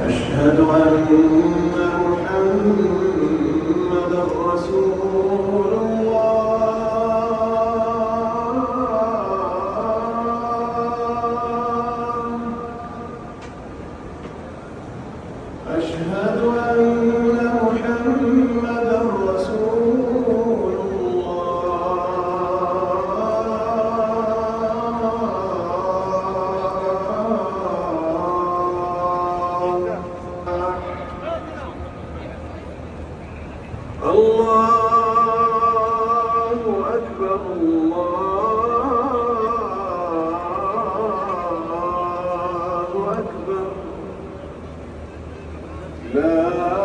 أشهد أن محمدًا رسول الله. أشهد أن محمدًا رسول الله. الله أكبر الله أكبر لا